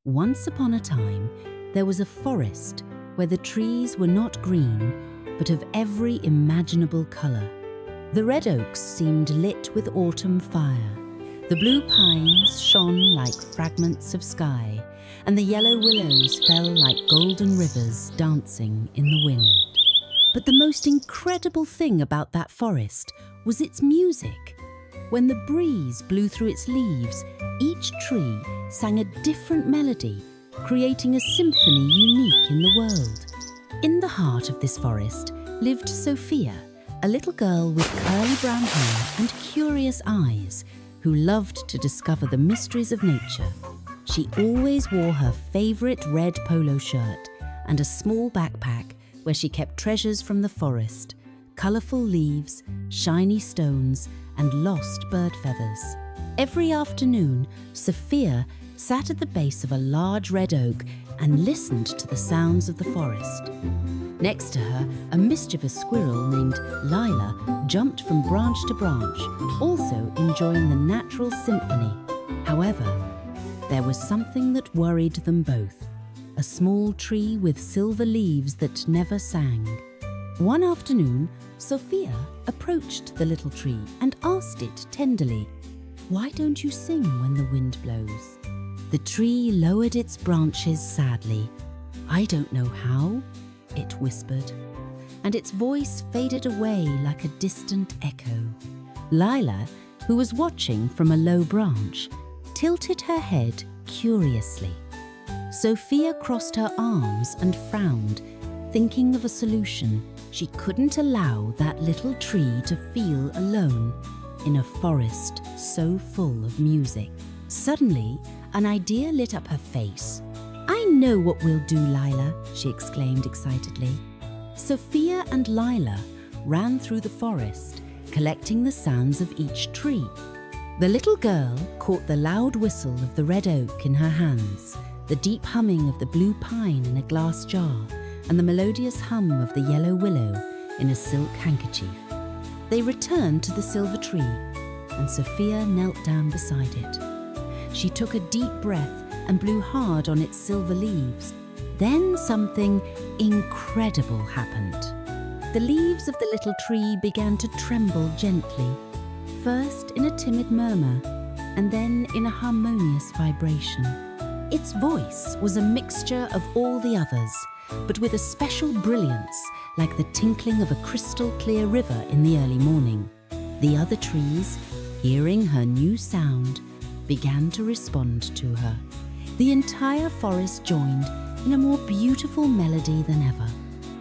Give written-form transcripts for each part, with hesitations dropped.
Once upon a time, there was a forest where the trees were not green, but of every imaginable colour. The red oaks seemed lit with autumn fire, the blue pines shone like fragments of sky, and the yellow willows fell like golden rivers dancing in the wind. But the most incredible thing about that forest was its music. When the breeze blew through its leaves, each tree sang a different melody, creating a symphony unique in the world. In the heart of this forest lived Sofia, a little girl with curly brown hair and curious eyes, who loved to discover the mysteries of nature. She always wore her favourite red polo shirt and a small backpack where she kept treasures from the forest, colourful leaves, shiny stones, and lost bird feathers. Every afternoon, Sofia sat at the base of a large red oak and listened to the sounds of the forest. Next to her, a mischievous squirrel named Lila jumped from branch to branch, also enjoying the natural symphony. However, there was something that worried them both: a small tree with silver leaves that never sang. One afternoon, Sofia approached the little tree and asked it tenderly, "Why don't you sing when the wind blows?" The tree lowered its branches sadly. "I don't know how," it whispered, and its voice faded away like a distant echo. Lila, who was watching from a low branch, tilted her head curiously. Sofia crossed her arms and frowned, thinking of a solution. She couldn't allow that little tree to feel alone in a forest so full of music. Suddenly, an idea lit up her face. "I know what we'll do, Lila," she exclaimed excitedly. Sofia and Lila ran through the forest, collecting the sounds of each tree. The little girl caught the loud whistle of the red oak in her hands, the deep humming of the blue pine in a glass jar, and the melodious hum of the yellow willow in a silk handkerchief. They returned to the silver tree, and Sofia knelt down beside it. She took a deep breath and blew hard on its silver leaves. Then something incredible happened. The leaves of the little tree began to tremble gently, first in a timid murmur, and then in a harmonious vibration. Its voice was a mixture of all the others, but with a special brilliance, like the tinkling of a crystal-clear river in the early morning. The other trees, hearing her new sound, began to respond to her. The entire forest joined in a more beautiful melody than ever.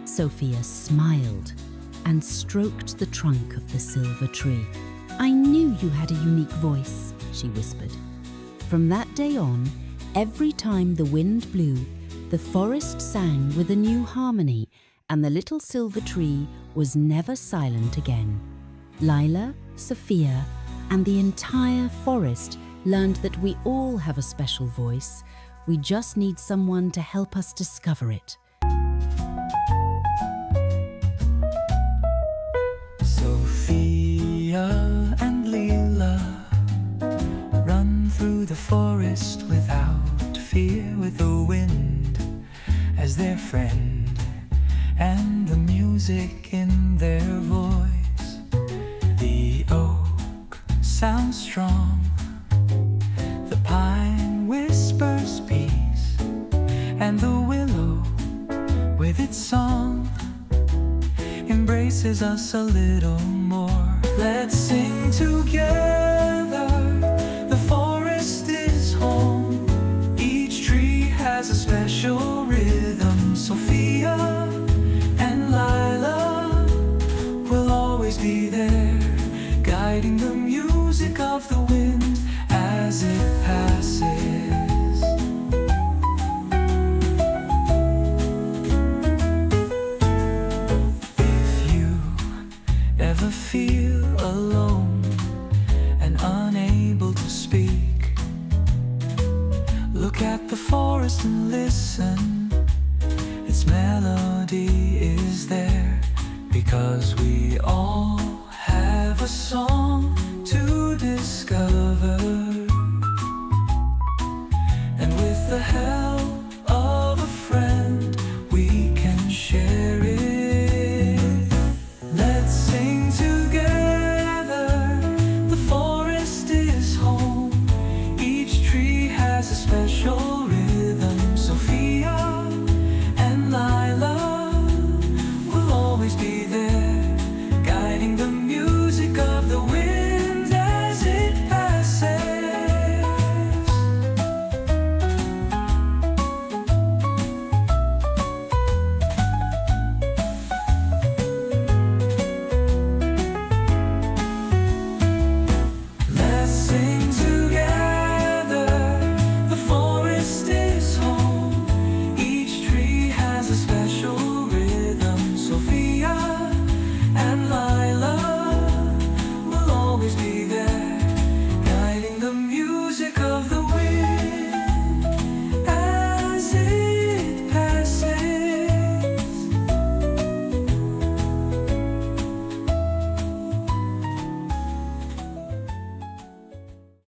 Sofia smiled and stroked the trunk of the silver tree. "I knew you had a unique voice," she whispered. From that day on, every time the wind blew, the forest sang with a new harmony, and the little silver tree was never silent again. Lila, Sofia, and the entire forest learned that we all have a special voice. We just need someone to help us discover it. Sofia and Lila run through the forest without fear, with the wind as their friend and the music in their voice. The oak sounds strong, the pine whispers peace, and the willow with its song embraces us a little more. Let's sing together, the forest is home. Each tree has a special rhythm. Sofia and Lila will always be there, guiding the music of the wind as it passes. If you ever feel alone and unable to speak, look at the forest and listen. Its melody is there, because we all have a song to discover. And with the help